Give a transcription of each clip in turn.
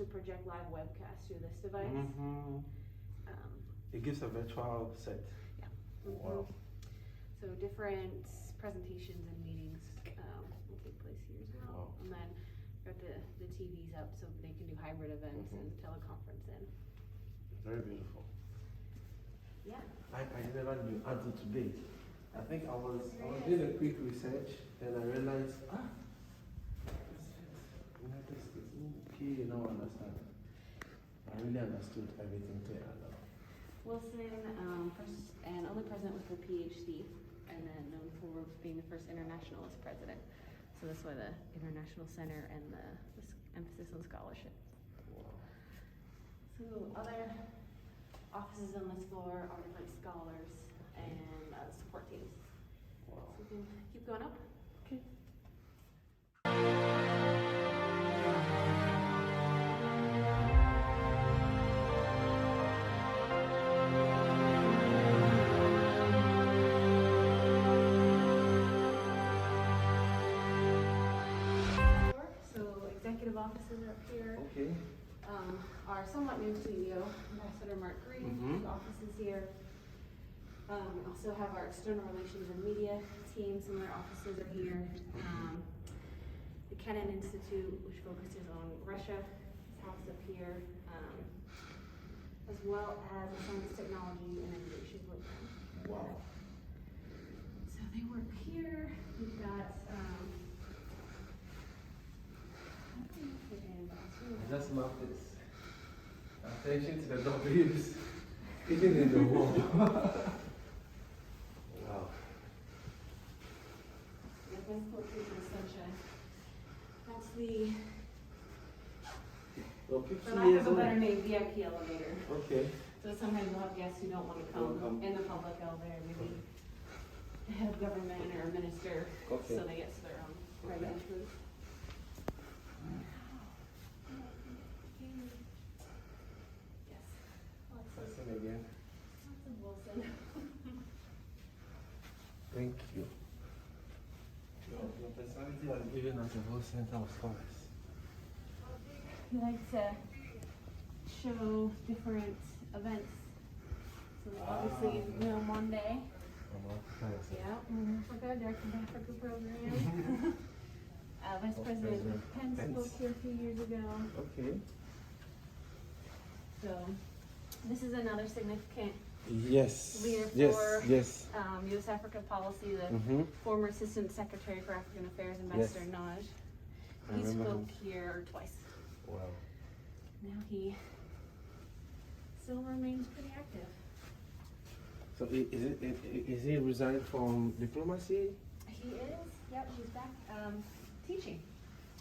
actually project live webcast through this device. It gives a virtual set. Yeah. Wow. So different presentations and meetings will take place here as well. Wow. And then got the TVs up so they can do hybrid events and teleconference in. Very beautiful. Yeah. I never knew until today. I think I was doing a quick research and I realized, United States, okay, now I understand. I really understood everything there. Wilson, first and only president with a PhD, and then known for being the first internationalist president. So that's why the International Center and the emphasis on scholarship. Wow. So other offices on this floor are different scholars and support teams. Wow. So we can keep going up. Okay. Offices are up here. Okay. Our somewhat new studio, Ambassador Mark Green, offices here. We also have our external relations and media team. Some of their offices are here. The Kennan Institute, which focuses on Russia, is housed up here, as well as the Science, Technology, and Innovation program. Wow. So they work here. We've got I just love this. Attention to the W's, even in the wall. Wow. Yeah, that's location sunshine. That's the, Well, for lack of a better name, VIP elevator. Okay. So sometimes we'll have guests who don't want to come in the public elevator, maybe the head of government or a minister, so they get to their own private entrance. Again. Wilson. Thank you. Your personality has given us a whole center of scholars. We like to show different events. So obviously, Monday. Yeah, Africa, Director of Africa program. Vice President Pence spoke here a few years ago. Okay. So this is another significant leader for U.S. Africa policy, the former Assistant Secretary for African Affairs, Ambassador Naj. He spoke here twice. Wow. Now he still remains pretty active. So is he resigned from diplomacy? He is, yep, he's back teaching.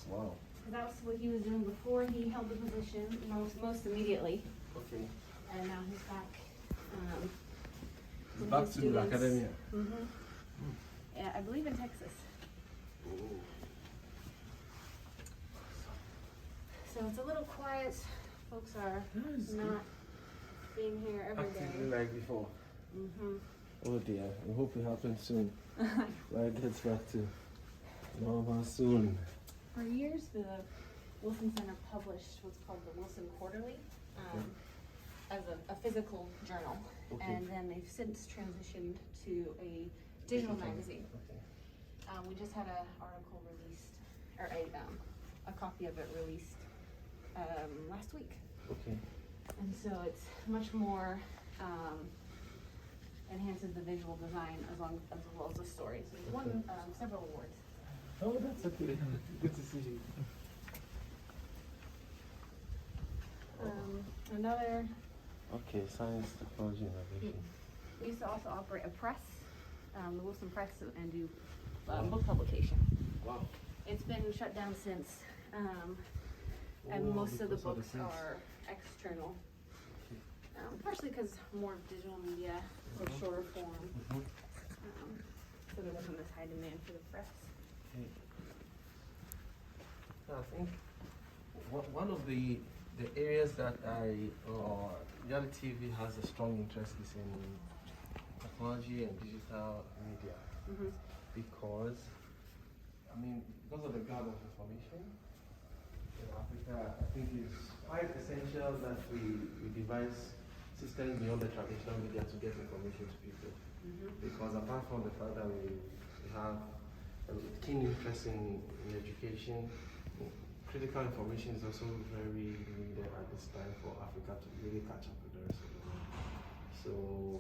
Wow. That was what he was doing before he held the position, most immediately. Okay. And now he's back. Back to the academia. Yeah, I believe in Texas. So it's a little quiet. Folks are not being here every day. Like before. Oh dear, I hope it happens soon. Life gets back to normal soon. For years, the Wilson Center published what's called the Wilson Quarterly as a physical journal. And then they've since transitioned to a digital magazine. We just had an article released, or a copy of it released last week. And so it's much more enhances the visual design as well as the story. So we won several awards. Oh, that's okay. Good to see you. Another. Okay, science, technology, innovation. We used to also operate a press, the Wilson Press, and do book publication. Wow. It's been shut down since, and most of the books are external. Partially because more of digital media, or shorter form. So there wasn't this high demand for the press. I think one of the areas that YALI TV has a strong interest is in technology and digital media. Because of the gap of information, in Africa, I think it's quite essential that we devise systems beyond the traditional media to get information to people. Because apart from the fact that we have a keen interest in education, critical information is also very needed at this time for Africa to really catch up with the rest of the world. So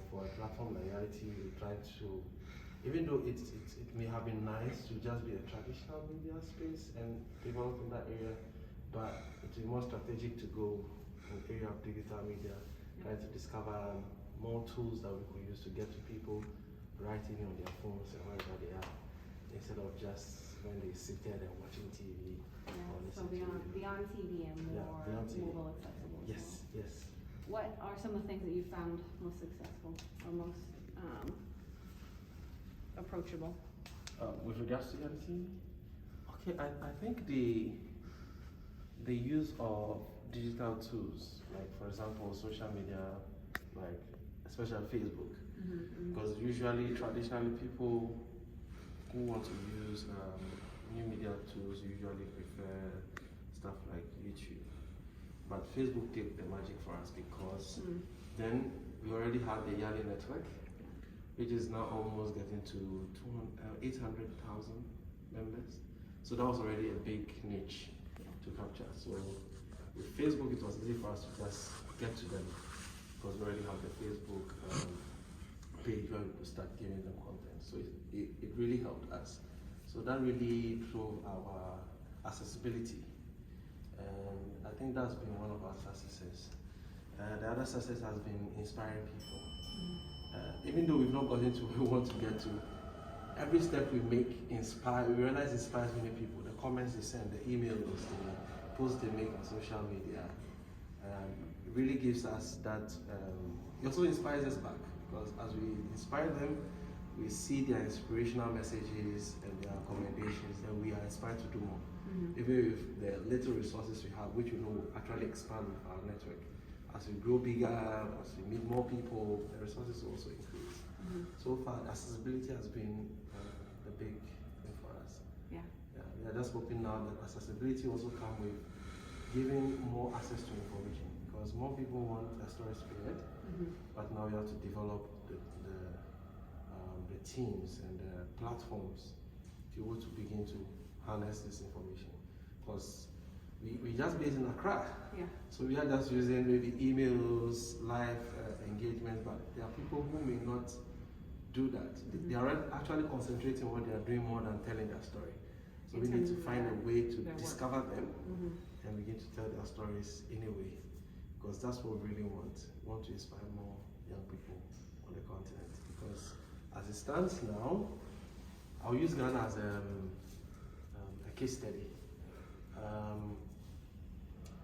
for a platform like YALI TV, we try to, even though it may have been nice to just be a traditional media space and develop in that area, but it's more strategic to go in the area of digital media, trying to discover more tools that we could use to get to people right in on their phones and wherever they are, instead of just when they sit there and watching TV. So beyond TV and more beyond TV. mobile accessible. Yes, yes. What are some of the things that you found most successful or most approachable? With regards to YALI TV? Okay, I think the use of digital tools, like for example social media, like especially Facebook, because usually traditionally people who want to use new media tools usually prefer stuff like YouTube. But Facebook did the magic for us because then we already have the YALI network, which is now almost getting to 800,000 members. So that was already a big niche to capture. So with Facebook, it was easy for us to just get to them because we already have the Facebook page where we could start giving them content. So it really helped us. So that really drove our accessibility. And I think that's been one of our successes. The other success has been inspiring people. Even though we've not gotten to where we want to get to, every step we make we realize inspires many people. The comments they send, the emails, the posts they make on social media, it really gives us that, it also inspires us back, because as we inspire them, we see their inspirational messages and their recommendations, and we are inspired to do more. Even with the little resources we have, which we know will actually expand with our network. As we grow bigger, as we meet more people, the resources will also increase. So far, accessibility has been the big thing for us. Yeah. We are just hoping now that accessibility also comes with giving more access to information, because more people want a story spirit, but now we have to develop the teams and the platforms to be able to begin to harness this information. Because we just based in Accra, so we are just using maybe emails, live engagement, but there are people who may not do that. They are actually concentrating on what they are doing more than telling their story. So we need to find a way to discover them and begin to tell their stories in a way, because that's what we really want. We want to inspire more young people on the continent, because as it stands now, I'll use Ghana as a case study.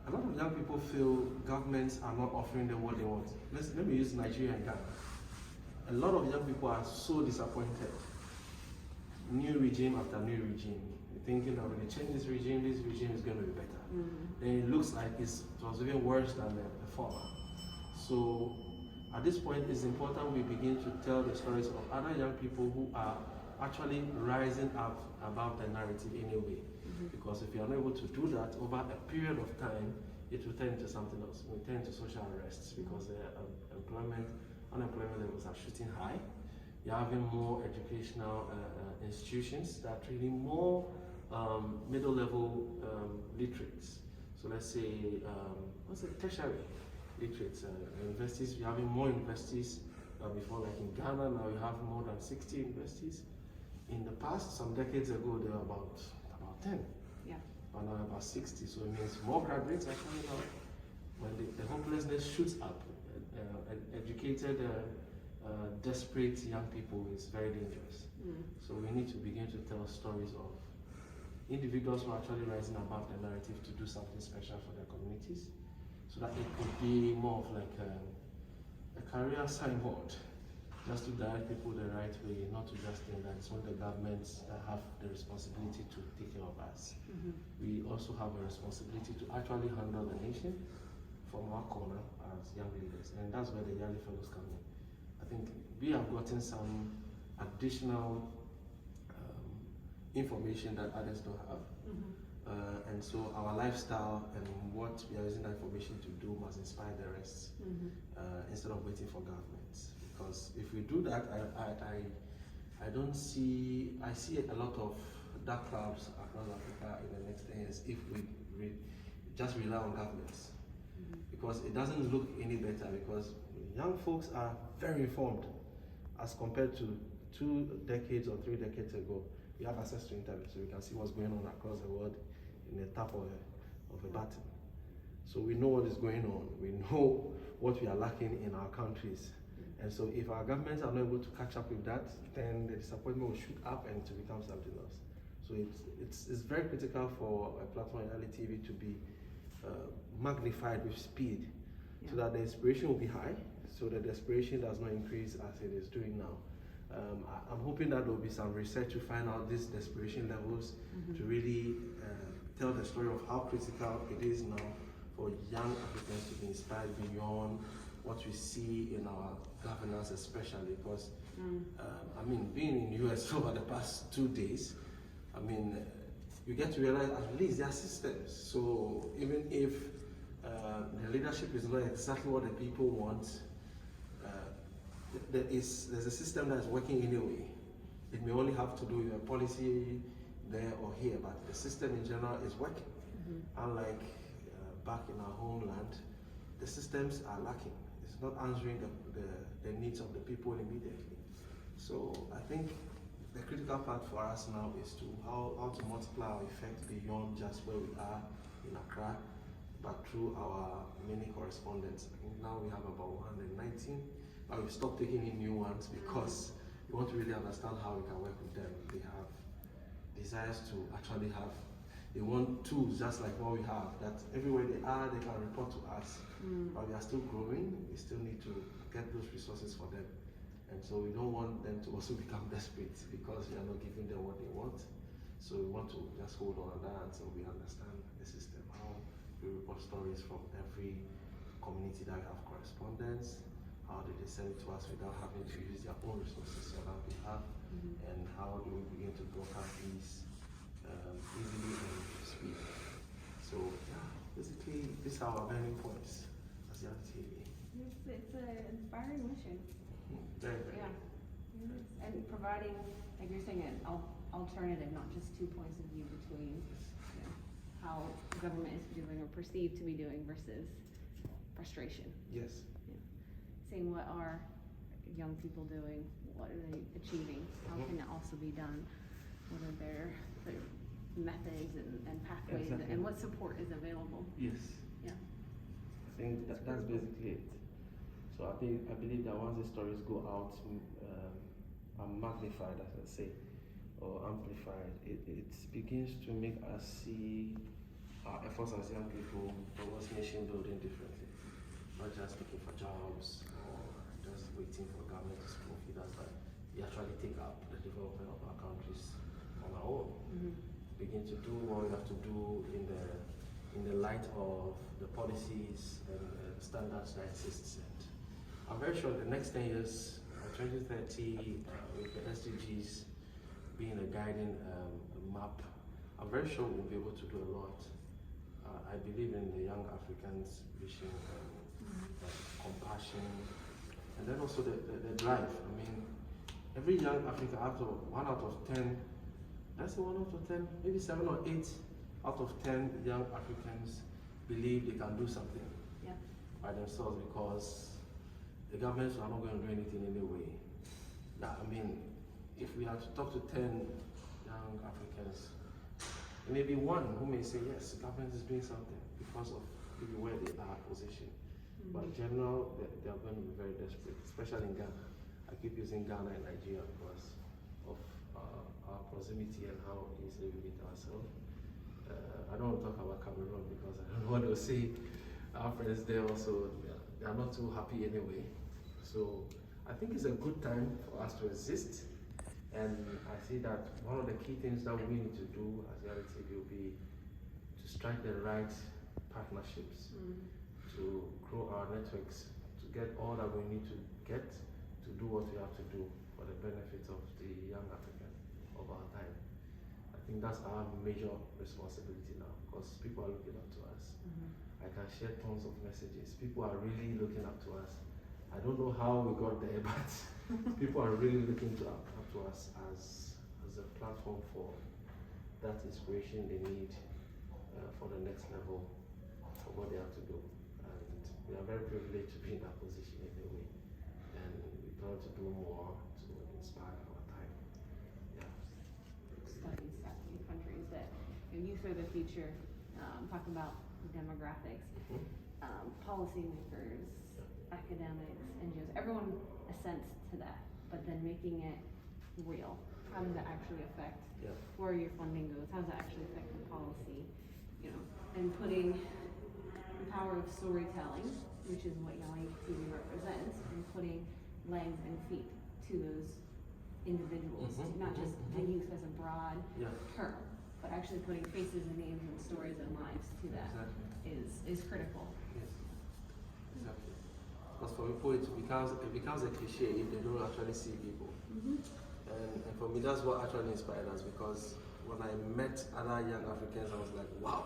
A lot of young people feel governments are not offering them what they want. Let me use Nigeria and Ghana. A lot of young people are so disappointed. New regime after new regime. They're thinking that when they change this regime is going to be better. Then it looks like it was even worse than the former. So at this point, it's important we begin to tell the stories of other young people who are actually rising up above the narrative in a way. Because if you are not able to do that over a period of time, it will turn into something else. It will turn into social arrests, because unemployment levels are shooting high. You're having more educational institutions that are training more middle level literates. So let's say, tertiary literates, universities. We're having more universities before, like in Ghana, now we have more than 60 universities. In the past, some decades ago, there were about 10. But now about 60. So it means more graduates are coming out. When the hopelessness shoots up, educated, desperate young people is very dangerous. So we need to begin to tell stories of individuals who are actually rising above the narrative to do something special for their communities, so that it could be more of like a career signboard, just to direct people the right way, not to just think that it's only the governments that have the responsibility to take care of us. We also have a responsibility to actually handle the nation from our corner as young leaders, and that's where the YALI fellows come in. I think we have gotten some additional information that others don't have. And so our lifestyle and what we are using that information to do must inspire the rest, instead of waiting for governments. Because if we do that, I don't see, I see a lot of dark clouds across Africa in the next 10 years if we just rely on governments. Because it doesn't look any better, because young folks are very informed as compared to 2 decades or 3 decades ago. We have access to internet, so we can see what's going on across the world in the tap of a button. So we know what is going on. We know what we are lacking in our countries. And so if our governments are not able to catch up with that, then the disappointment will shoot up and to become something else. So it's very critical for a platform like YALI TV to be magnified with speed, so that the inspiration will be high, so that the desperation does not increase as it is doing now. I'm hoping that there will be some research to find out these desperation levels, to really tell the story of how critical it is now for young Africans to be inspired beyond what we see in our governance, especially because, I mean, being in the US over the past 2 days, I mean, you get to realize at least there are systems. So even if the leadership is not exactly what the people want, there's a system that is working anyway. It may only have to do with a policy there or here, but the system in general is working. Unlike back in our homeland, the systems are lacking. It's not answering the needs of the people immediately. So I think the critical part for us now is to how to multiply our effect beyond just where we are in Accra, but through our many correspondents. I think now we have about 119, but we've stopped taking in new ones because we want to really understand how we can work with them. They have desires to actually have, they want tools just like what we have, that everywhere they are, they can report to us. But we are still growing, we still need to get those resources for them. And so we don't want them to also become desperate because we are not giving them what they want. So we want to just hold on to that until we understand the system, how we report stories from every community that we have correspondence, how do they send it to us without having to use their own resources on our behalf, and how do we begin to broadcast these easily and with speed. So yeah, basically these are our learning points as YALI TV. It's an inspiring mission. Very, very. Yeah. And providing, like you're saying, an alternative, not just 2 points of view between how government is doing or perceived to be doing versus frustration. Yes. Yeah. Seeing what are young people doing, what are they achieving, how can it also be done, what are their methods and pathways, and what support is available. Yes. Yeah. I think that's basically it. So I believe that once the stories go out and magnified, as I say, or amplified, it begins to make us see our efforts as young people towards nation building differently. Not just looking for jobs or just waiting for government to spoon feed us, but we actually take up the development of our countries on our own. Begin to do what we have to do in the light of the policies and standards that exist. I'm very sure the next 10 years, 2030, with the SDGs being a guiding map, I'm very sure we'll be able to do a lot. I believe in the young Africans' vision, compassion, and then also the drive. I mean, every young African, 1 out of 10, that's 1 out of 10, maybe 7 or 8 out of 10 young Africans believe they can do something by themselves, because the governments are not going to do anything anyway. I mean, if we have to talk to 10 young Africans, there may be one who may say, yes, the government is doing something because of maybe where they are positioned. But in general, they are going to be very desperate, especially in Ghana. I keep using Ghana and Nigeria because of our proximity and how easily we meet ourselves. I don't want to talk about Cameroon because I don't know what they'll say. Our friends there also, they are not too happy anyway. So I think it's a good time for us to exist. And I see that one of the key things that we need to do as YALI TV will be to strike the right partnerships, to grow our networks, to get all that we need to get to do what we have to do for the benefit of the young African of our time. I think that's our major responsibility now, because people are looking up to us. I can share tons of messages. People are really looking up to us. I don't know how we got there, but people are really looking up to us as a platform for that inspiration they need for the next level of what they have to do. And we are very privileged to be in that position anyway. And we plan to do more to inspire our time. Yeah. Studies in countries that youth are the future. Talk about demographics, policymakers, academics, NGOs. Everyone assents to that, but then making it real. How does that actually affect where your funding goes? How does that actually affect the policy? And putting the power of storytelling, which is what YALI TV represents, and putting legs and feet to those individuals, not just the youth as a broad term, but actually putting faces and names and stories and lives to that is critical. Yes, exactly. Because for people it becomes a cliche if they don't actually see people. And for me that's what actually inspired us, because when I met other young Africans I was like, wow.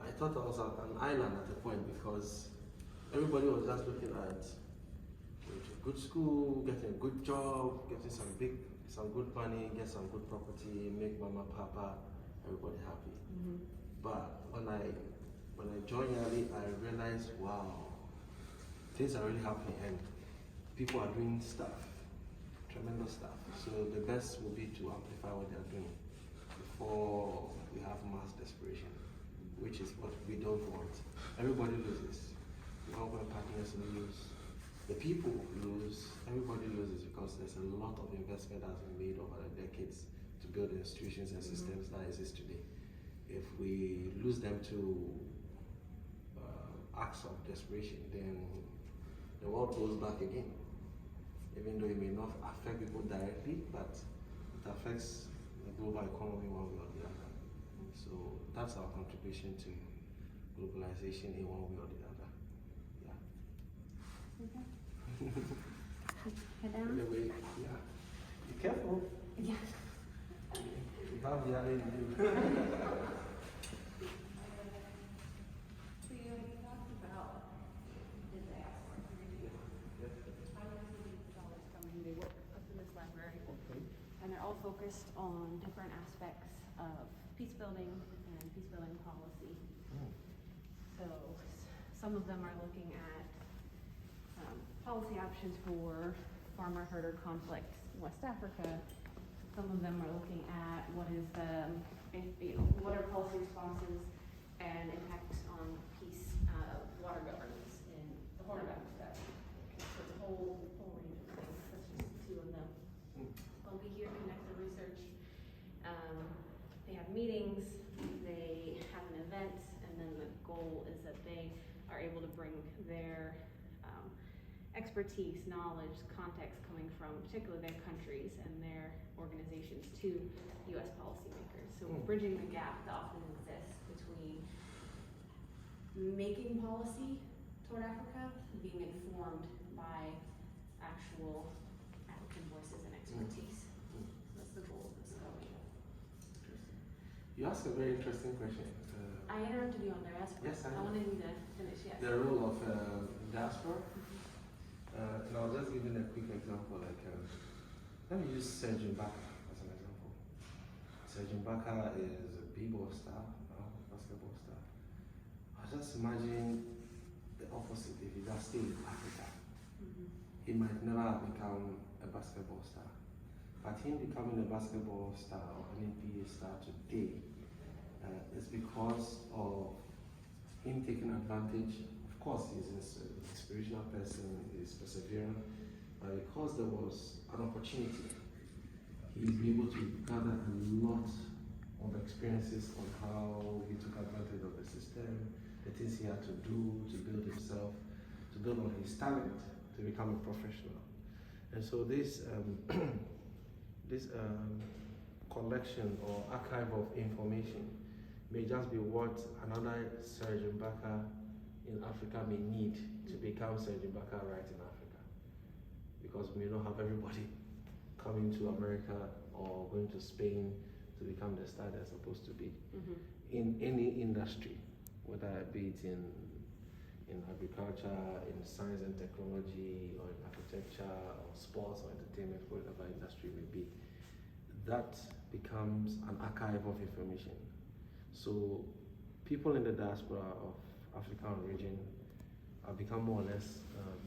I thought I was on an island at a point, because everybody was just looking at going to a good school, getting a good job, getting some good money, get some good property, make mama, papa, everybody happy. But when I joined YALI, I realized, wow, things are really happening and people are doing stuff, tremendous stuff. So the best will be to amplify what they are doing before we have mass desperation, which is what we don't want. Everybody loses. The government partners lose. The people lose. Everybody loses, because there's a lot of investment that has been made over the decades to build the institutions and systems that exist today. If we lose them to acts of desperation, then the world goes back again. Even though it may not affect people directly, but it affects the global economy one way or the other. So that's our contribution to globalization in one way or the other. Yeah. Head down. Anyway, yeah. Be careful. Yeah. You have the other So you talked about the diaspora. Scholars coming, they work up in this library, and they're all focused on different aspects of peace building and peace building policy. So some of them are looking at policy options for farmer-herder conflicts in West Africa. Some of them are looking at what are policy responses and impacts on peace, water governance in the Horn of Africa. So it's a whole range of things. That's just two of them. They'll be here, connect the research. They have meetings, they have an event, and then the goal is that they are able to bring their expertise, knowledge, context coming from particularly their countries and their organizations to U.S. policymakers. So bridging the gap that often exists between making policy toward Africa, being informed by actual African voices and expertise. That's the goal of this study. You asked a very interesting question. I interrupted you on diaspora. Yes, I wanted you to finish, yes. The role of diaspora. And I'll just give you a quick example. Like, let me use Sergeant Baka as an example. Sergeant Baka is a b-ball star, basketball star. I just imagine the opposite. If he just stayed in Africa, he might never have become a basketball star. But him becoming a basketball star or an NBA star today is because of him taking advantage. Of course, he's an inspirational person, he's persevering, but because there was an opportunity, he's been able to gather a lot of experiences on how he took advantage of the system, the things he had to do to build himself, to build on his talent, to become a professional. And so this collection or archive of information may just be what another Sergeant Baka in Africa may need to become Sergeant Baka right in Africa. Because we may not have everybody coming to America or going to Spain to become the star they're supposed to be in any industry, whether it be it in agriculture, in science and technology, or in architecture, or sports, or entertainment, whatever industry may be. That becomes an archive of information. So people in the diaspora of African origin have become more or less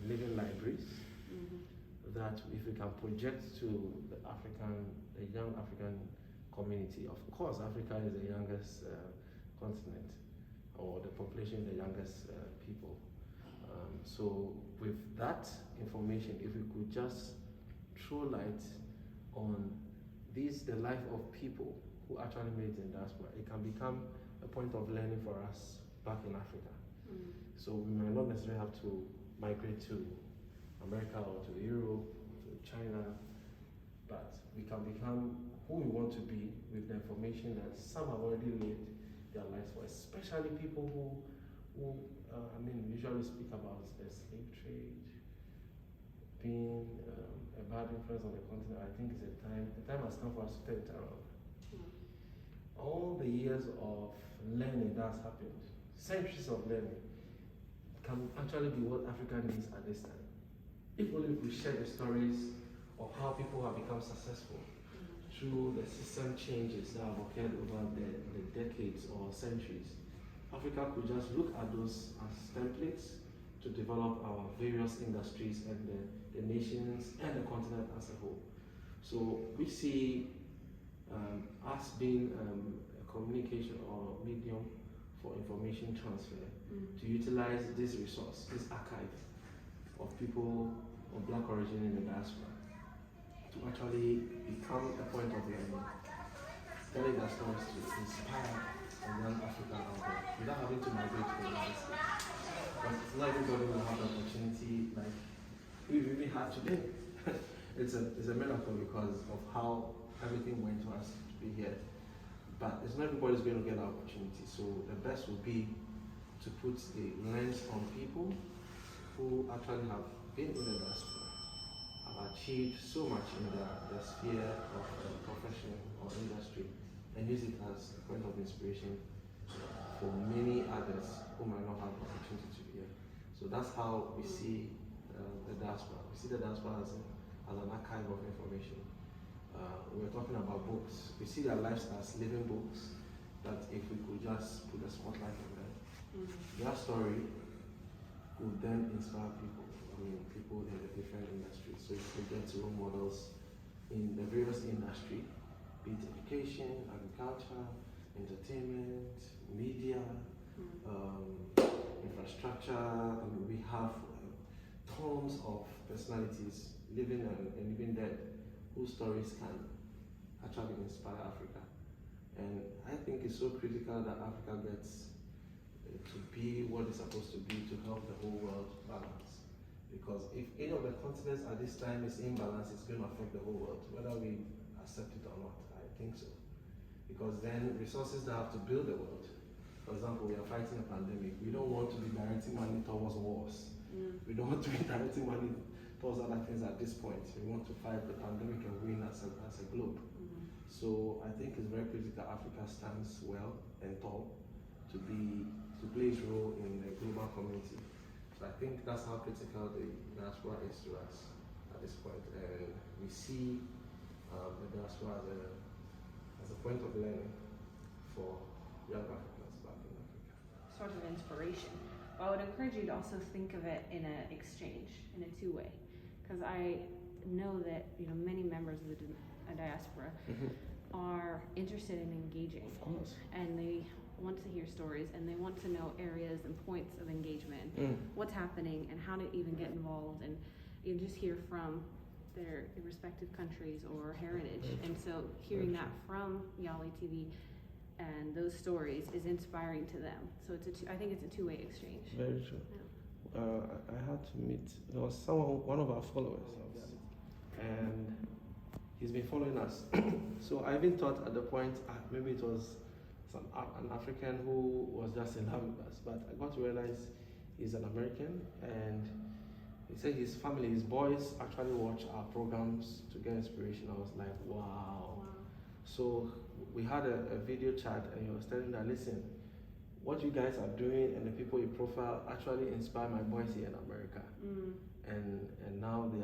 living libraries that if we can project to the young African community. Of course, Africa is the youngest continent, or the population the youngest people. So with that information, if we could just throw light on the life of people who actually made it in diaspora, it can become a point of learning for us back in Africa. So we might not necessarily have to migrate to America or to Europe, to China, but we can become who we want to be with the information that some have already lived their lives for, especially people who usually speak about the slave trade being a bad influence on the continent. I think the time has come for us to turn it around. All the years of learning that's happened, centuries of learning, can actually be what Africa needs at this time. If only we share the stories of how people have become successful through the system changes that have occurred over the decades or centuries. Africa could just look at those as templates to develop our various industries and the nations and the continent as a whole. So we see us being a communication or medium for information transfer to utilize this resource, this archive of people of Black origin in the diaspora, to actually become a point of learning, telling their stories to inspire a young African out there without having to migrate to the United States. Because not everybody will have the opportunity like we've even had today. It's a miracle because of how everything went for us to be here. But it's not everybody's going to get the opportunity. So the best would be to put a lens on people who actually have been in the diaspora, have achieved so much in their sphere of profession or industry, and use it as a point of inspiration for many others who might not have the opportunity to be here. So that's how we see the diaspora. We see the diaspora as an archive of information. We're talking about books. We see their lives as living books, that if we could just put a spotlight on them, their story would then inspire people. People in the different industries. So if we get role models in the various industry, be it education, agriculture, entertainment, media, infrastructure. We have tons of personalities, living and living dead, whose stories can actually inspire Africa. And I think it's so critical that Africa gets to be what it's supposed to be to help the whole world balance. Because if any of the continents at this time is imbalanced, it's going to affect the whole world, whether we accept it or not. I think so. Because then resources that have to build the world, for example, we are fighting a pandemic. We don't want to be directing money towards wars. We don't want to be directing money towards other things at this point. We want to fight the pandemic and win as a globe. So I think it's very critical Africa stands well and tall to play its role in the global community. So I think that's how critical the diaspora is to us at this point. And we see the diaspora as a point of learning for young Africans back in Africa. Sort of inspiration. Well, I would encourage you to also think of it in an exchange, in a two-way. Because I know that many members of the diaspora are interested in engaging. Of course. And they want to hear stories, and they want to know areas and points of engagement, what's happening, and how to even get involved, and you just hear from their respective countries or heritage. And so hearing that from YALI TV and those stories is inspiring to them. So I think it's a two-way exchange. Very true. Yeah. I had to meet, there was one of our followers, and he's been following us. So I even thought at the point, maybe it was an African who was just in love with us, but I got to realize he's an American, and he said his boys actually watch our programs to get inspiration. I was like, wow. So we had a video chat, and he was telling that, listen, what you guys are doing and the people you profile actually inspire my boys here in America. And now they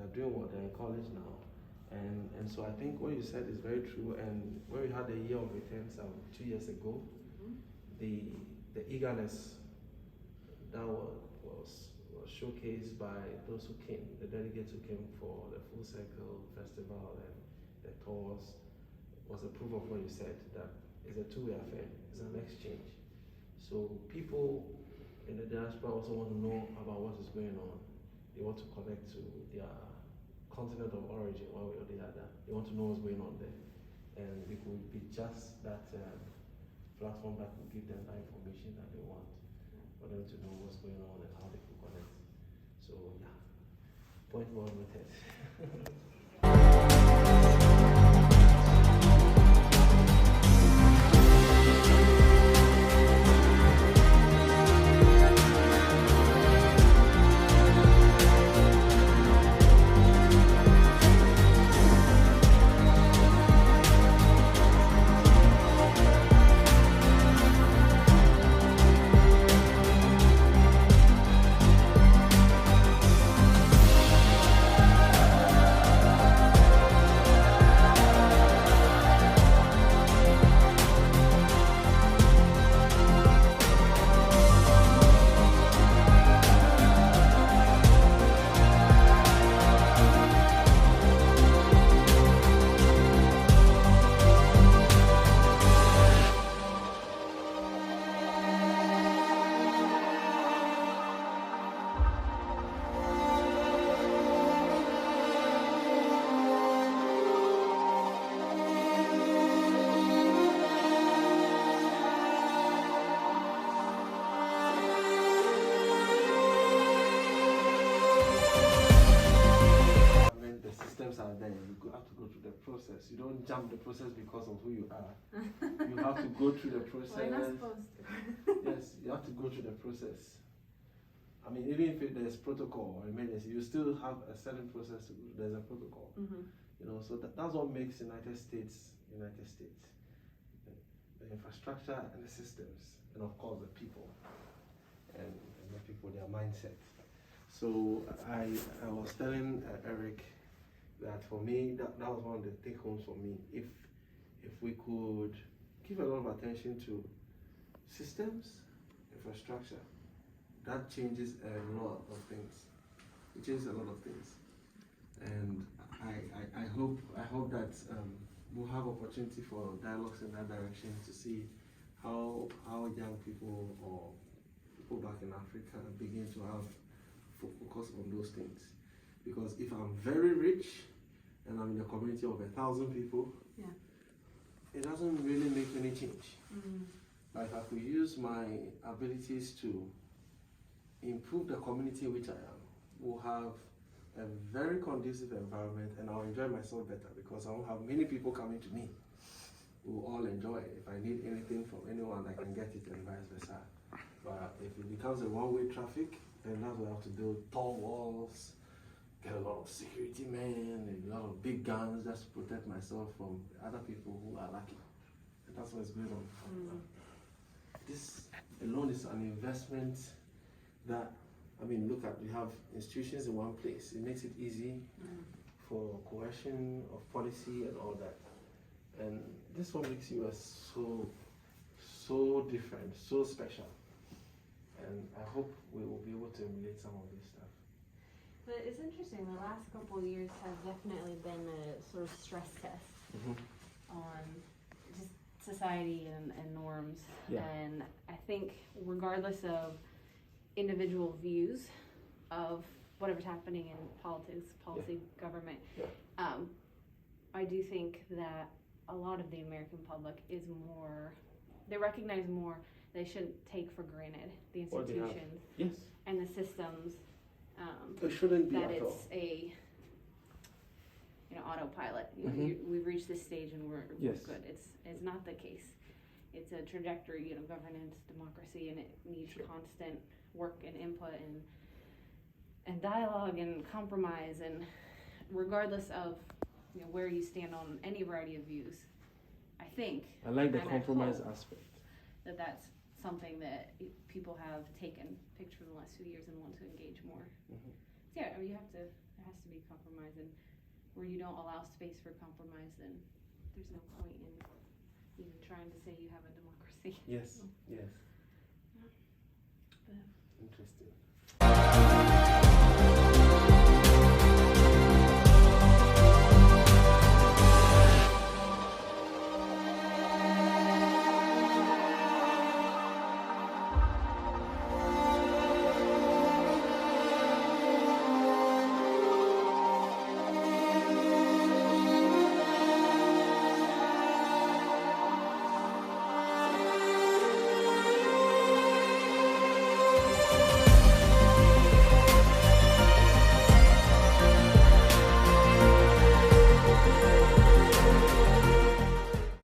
are doing what they're in college now. And so I think what you said is very true. And when we had the year of returns 2 years ago, the eagerness that was showcased by those who came, the delegates who came for the Full Circle Festival and the tours, was a proof of what you said, that it's a two-way affair, it's an exchange. So people in the diaspora also want to know about what is going on. They want to connect to their continent of origin, one way or the other. They want to know what's going on there. And we could be just that platform that will give them that information that they want, for them to know what's going on and how they can connect. So yeah, point well noted. Are there, you have to go through the process. You don't jump the process because of who you are. You have to go through the process. Well, you're not supposed to. Yes, you have to go through the process. I mean, even if there's protocol or emergency, you still have a certain process to go through. There's a protocol. You know, so that's what makes United States. The infrastructure and the systems, and of course the people, and the people, their mindset. So I was telling Eric that for me, that was one of the take homes for me. If we could give a lot of attention to systems, infrastructure, that changes a lot of things. It changes a lot of things. And I hope that we'll have opportunity for dialogues in that direction to see how young people or people back in Africa begin to have focus on those things. Because if I'm very rich and I'm in a community of 1,000 people, it doesn't really make any change. But if I could use my abilities to improve the community in which I am, we'll have a very conducive environment, and I'll enjoy myself better because I won't have many people coming to me. We'll all enjoy it. If I need anything from anyone, I can get it, and vice versa. But if it becomes a one-way traffic, then that's why I have to build tall walls, get a lot of security men, and a lot of big guns just to protect myself from other people who are lucky. And that's what's going on. This alone is an investment that, I mean, look at, we have institutions in one place. It makes it easy for coercion of policy and all that. And this one makes you so different, so special. And I hope we will be able to emulate some of this stuff. But it's interesting, the last couple of years have definitely been a sort of stress test on just society and norms. And I think regardless of individual views of whatever's happening in politics, policy, government, I do think that a lot of the American public is more, they recognize more, they shouldn't take for granted the institutions and the systems. It shouldn't be that at it's all. a autopilot. We've reached this stage and we're good. It's not the case. It's a trajectory, governance, democracy, and it needs constant work and input and dialogue and compromise, and regardless of where you stand on any variety of views. I think. I like the and I compromise hope aspect. that's something that people have taken pictures in the last few years and want to engage more. Mhm. So yeah, I mean, there has to be compromise, and where you don't allow space for compromise, then there's no point in even trying to say you have a democracy. Yes, yes. But Interesting.